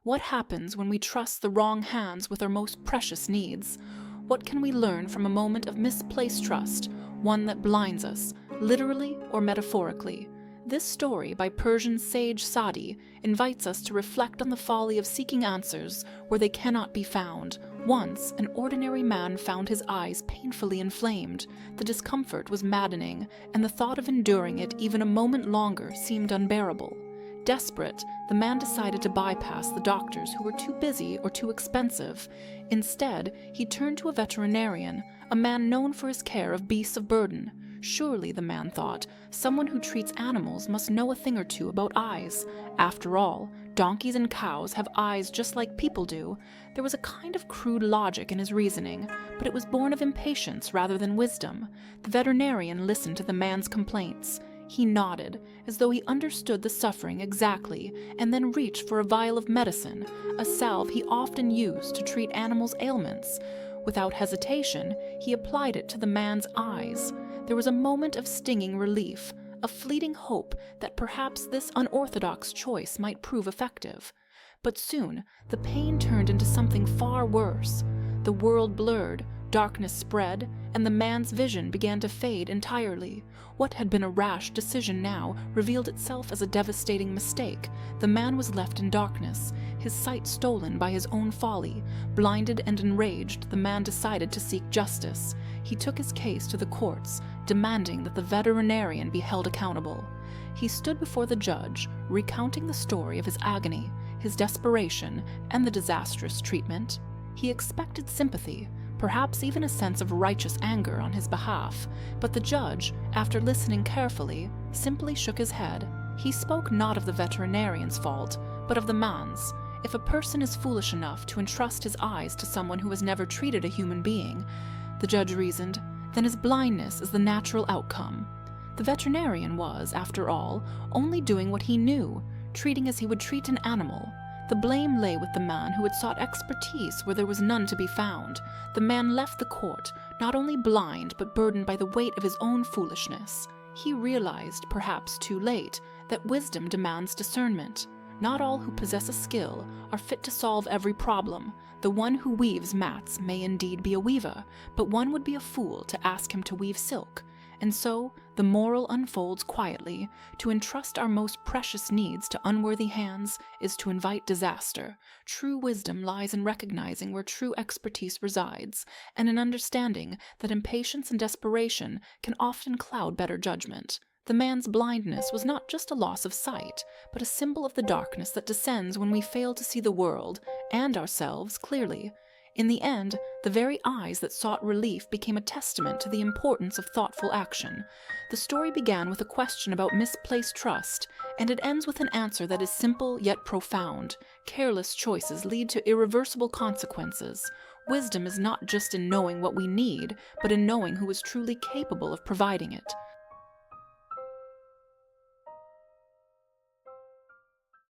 What happens when we trust the wrong hands with our most precious needs? What can we learn from a moment of misplaced trust, one that blinds us, literally or metaphorically? This story by Persian sage Saadi invites us to reflect on the folly of seeking answers where they cannot be found. Once, an ordinary man found his eyes painfully inflamed. The discomfort was maddening, and the thought of enduring it even a moment longer seemed unbearable. Desperate, the man decided to bypass the doctors who were too busy or too expensive. Instead, he turned to a veterinarian, a man known for his care of beasts of burden. Surely, the man thought, someone who treats animals must know a thing or two about eyes. After all, donkeys and cows have eyes just like people do. There was a kind of crude logic in his reasoning, but it was born of impatience rather than wisdom. The veterinarian listened to the man's complaints. He nodded, as though he understood the suffering exactly, and then reached for a vial of medicine, a salve he often used to treat animals' ailments. Without hesitation, he applied it to the man's eyes. There was a moment of stinging relief, a fleeting hope that perhaps this unorthodox choice might prove effective. But soon, the pain turned into something far worse. The world blurred, darkness spread, and the man's vision began to fade entirely. What had been a rash decision now revealed itself as a devastating mistake. The man was left in darkness, his sight stolen by his own folly. Blinded and enraged, the man decided to seek justice. He took his case to the courts, demanding that the veterinarian be held accountable. He stood before the judge, recounting the story of his agony, his desperation, and the disastrous treatment. He expected sympathy, perhaps even a sense of righteous anger on his behalf, but the judge, after listening carefully, simply shook his head. He spoke not of the veterinarian's fault, but of the man's. If a person is foolish enough to entrust his eyes to someone who has never treated a human being, the judge reasoned, then his blindness is the natural outcome. The veterinarian was, after all, only doing what he knew, treating as he would treat an animal. The blame lay with the man who had sought expertise where there was none to be found. The man left the court, not only blind, but burdened by the weight of his own foolishness. He realized, perhaps too late, that wisdom demands discernment. Not all who possess a skill are fit to solve every problem. The one who weaves mats may indeed be a weaver, but one would be a fool to ask him to weave silk. And so, the moral unfolds quietly. To entrust our most precious needs to unworthy hands is to invite disaster. True wisdom lies in recognizing where true expertise resides, and in understanding that impatience and desperation can often cloud better judgment. The man's blindness was not just a loss of sight, but a symbol of the darkness that descends when we fail to see the world, and ourselves, clearly. In the end, the very eyes that sought relief became a testament to the importance of thoughtful action. The story began with a question about misplaced trust, and it ends with an answer that is simple yet profound. Careless choices lead to irreversible consequences. Wisdom is not just in knowing what we need, but in knowing who is truly capable of providing it.